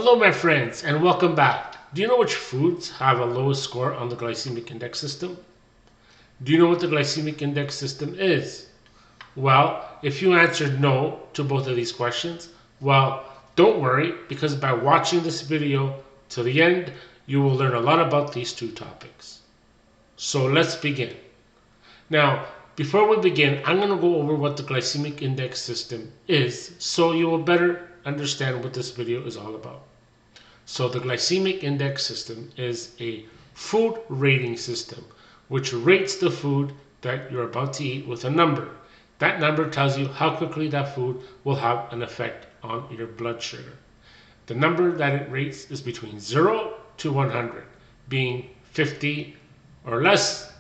Hello my friends and welcome back. Do you know which foods have a lowest score on the glycemic index system? Do you know what the glycemic index system is? Well, if you answered no to both of these questions, well, don't worry, because by watching this video to the end, you will learn a lot about these two topics. So let's begin. Now, before we begin, I'm going to go over what the glycemic index system is so you will better understand what this video is all about. So the glycemic index system is a food rating system which rates the food that you're about to eat with a number. That number tells you how quickly that food will have an effect on your blood sugar. The number that it rates is between 0 to 100, being 50 or less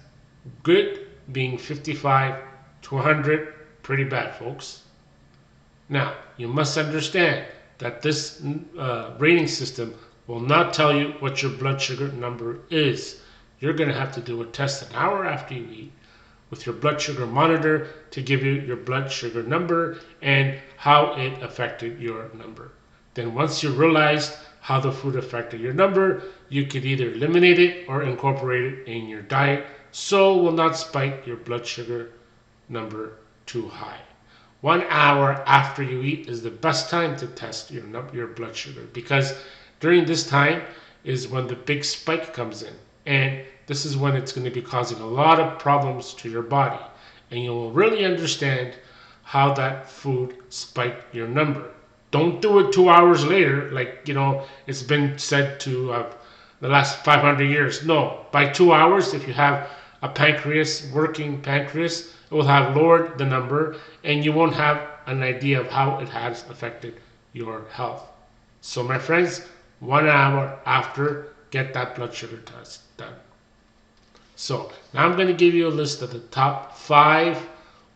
good, being 55 to 100 pretty bad, folks. Now, you must understand that this rating system will not tell you what your blood sugar number is. You're going to have to do a test an hour after you eat with your blood sugar monitor to give you your blood sugar number and how it affected your number. Then once you realized how the food affected your number, you could either eliminate it or incorporate it in your diet so it will not spike your blood sugar number too high. 1 hour after you eat is the best time to test your blood sugar, because during this time is when the big spike comes in, and this is when it's going to be causing a lot of problems to your body, and you will really understand how that food spiked your number. Don't do it 2 hours later, like it's been said to the last 500 years. No, by 2 hours, if you have a working pancreas, it will have lowered the number and you won't have an idea of how it has affected your health. So my friends, 1 hour after, get that blood sugar test done. So now I'm going to give you a list of the top 5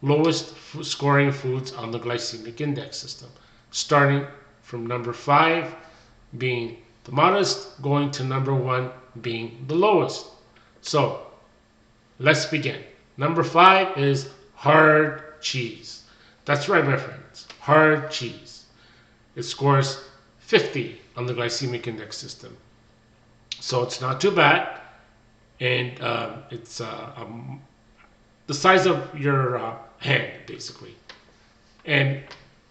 lowest scoring foods on the glycemic index system, starting from number 5 being the modest, going to number 1 being the lowest. So let's begin. Number 5 is hard cheese. That's right, my friends, hard cheese. It scores 50 on the glycemic index system. So it's not too bad, and it's the size of your hand, basically. And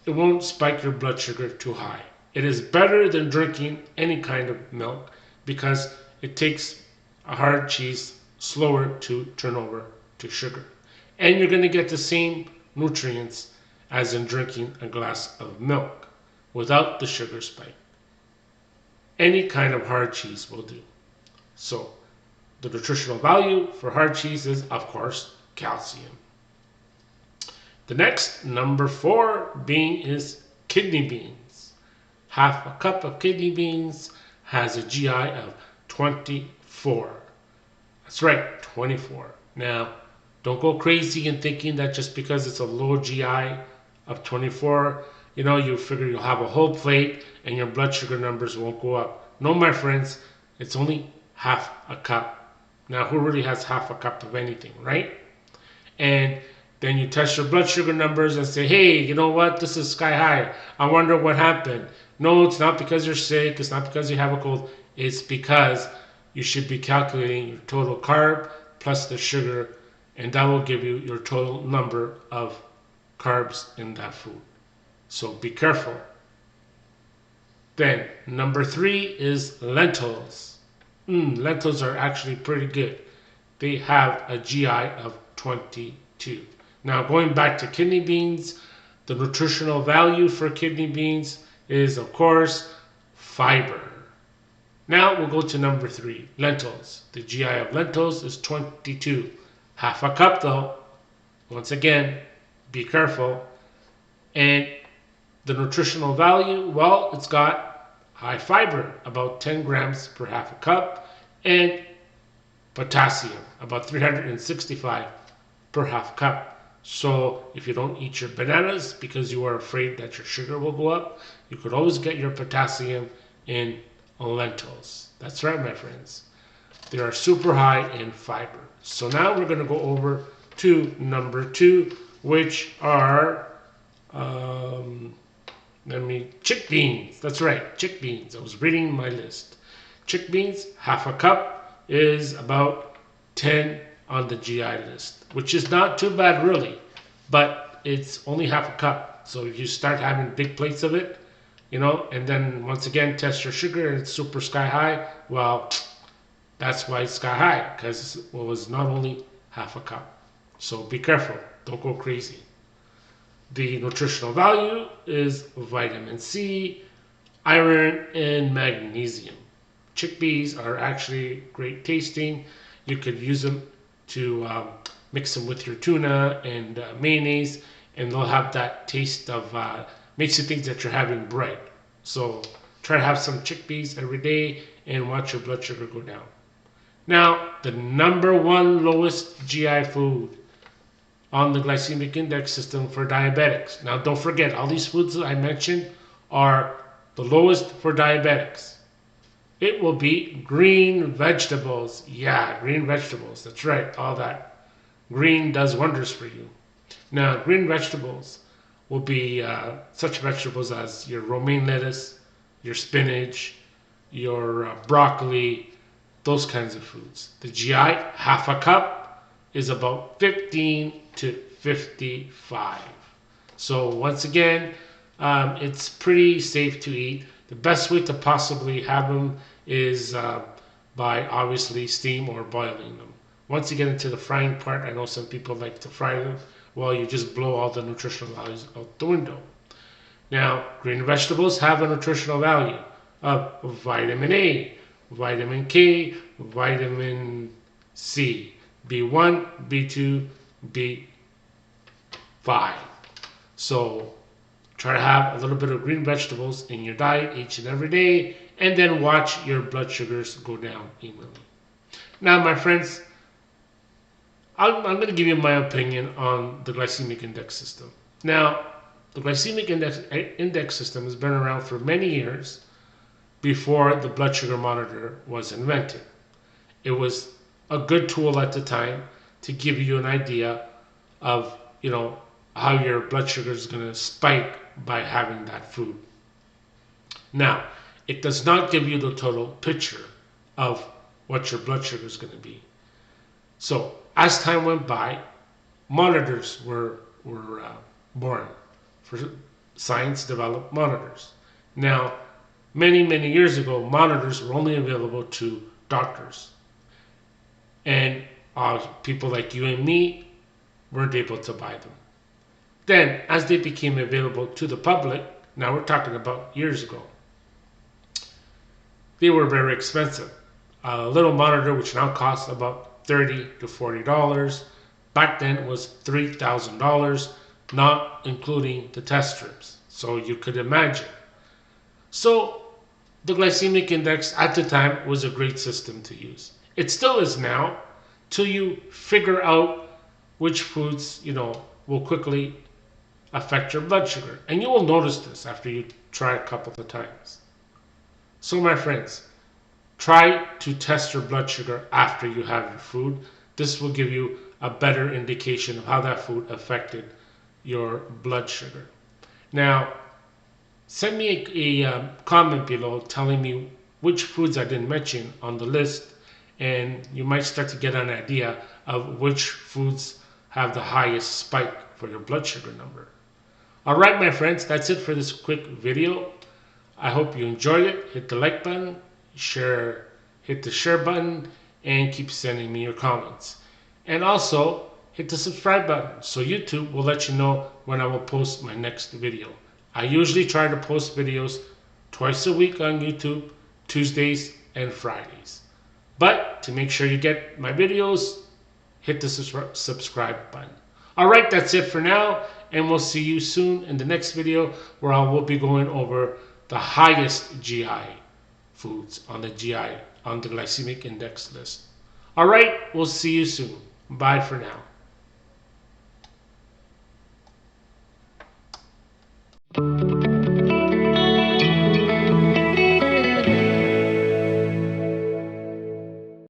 it won't spike your blood sugar too high. It is better than drinking any kind of milk because it takes a hard cheese slower to turn over to sugar. And you're going to get the same nutrients as in drinking a glass of milk without the sugar spike. Any kind of hard cheese will do. So the nutritional value for hard cheese is, of course, calcium. The next, number 4 being, is kidney beans. Half a cup of kidney beans has a GI of 24. That's right, 24. Now, don't go crazy in thinking that just because it's a low GI of 24, you figure you'll have a whole plate and your blood sugar numbers won't go up. No, my friends, it's only half a cup. Now, who really has half a cup of anything, right? And then you test your blood sugar numbers and say, hey, you know what? This is sky high. I wonder what happened. No, it's not because you're sick. It's not because you have a cold. It's because you should be calculating your total carb plus the sugar, and that will give you your total number of carbs in that food. So be careful. Then number 3 is lentils. Lentils are actually pretty good. They have a GI of 22. Now going back to kidney beans, the nutritional value for kidney beans is, of course, fiber. Now we'll go to number 3, lentils. The GI of lentils is 22. Half a cup though. Once again, be careful. And the nutritional value, well, it's got high fiber, about 10 grams per half a cup, and potassium, about 365 per half cup. So if you don't eat your bananas because you are afraid that your sugar will go up, you could always get your potassium in lentils. That's right, my friends. They are super high in fiber. So now we're going to go over to number 2, which are Chickpeas. That's right, chickpeas. I was reading my list. Chickpeas, half a cup, is about 10 on the GI list, which is not too bad really, but it's only half a cup. So if you start having big plates of it, and then once again test your sugar and it's super sky high, well, that's why it's sky high, because it was not only half a cup. So be careful, don't go crazy. The nutritional value is vitamin C, iron, and magnesium. Chickpeas are actually great tasting. You could use them to mix them with your tuna and mayonnaise, and they'll have that taste of, makes you think that you're having bread. So try to have some chickpeas every day and watch your blood sugar go down. Now, the number one lowest GI food on the glycemic index system for diabetics. Now, don't forget, all these foods that I mentioned are the lowest for diabetics. It will be green vegetables. Yeah, green vegetables. That's right, all that. Green does wonders for you. Now, green vegetables will be such vegetables as your romaine lettuce, your spinach, your broccoli, those kinds of foods. The GI, half a cup, is about 15 to 55. So once again, it's pretty safe to eat. The best way to possibly have them is by obviously steam or boiling them. Once you get into the frying part, I know some people like to fry them. Well, you just blow all the nutritional values out the window. Now, green vegetables have a nutritional value of vitamin A, vitamin K, vitamin C, B1, B2, B5. So try to have a little bit of green vegetables in your diet each and every day, and then watch your blood sugars go down evenly. Now, my friends, I'm going to give you my opinion on the glycemic index system. Now, the glycemic index system has been around for many years before the blood sugar monitor was invented. It was a good tool at the time to give you an idea of, how your blood sugar is going to spike by having that food. Now, it does not give you the total picture of what your blood sugar is going to be. So, as time went by, monitors were born. For science developed monitors. Now, many years ago, monitors were only available to doctors. And people like you and me weren't able to buy them. Then, as they became available to the public, now we're talking about years ago, they were very expensive. A little monitor, which now costs about $30 to $40, back then was $3,000, not including the test strips. So you could imagine. So the glycemic index at the time was a great system to use. It still is now, till you figure out which foods, will quickly affect your blood sugar. And you will notice this after you try a couple of times. So my friends, try to test your blood sugar after you have your food. This will give you a better indication of how that food affected your blood sugar. Now, send me a comment below telling me which foods I didn't mention on the list, and you might start to get an idea of which foods have the highest spike for your blood sugar number. Alright my friends, that's it for this quick video. I hope you enjoyed it. Hit the like button, hit the share button, and keep sending me your comments. And also, hit the subscribe button so YouTube will let you know when I will post my next video. I usually try to post videos twice a week on YouTube, Tuesdays and Fridays. But to make sure you get my videos, hit the subscribe button. Alright, that's it for now, and we'll see you soon in the next video where I will be going over the highest GI foods on the glycemic index list. Alright, we'll see you soon. Bye for now.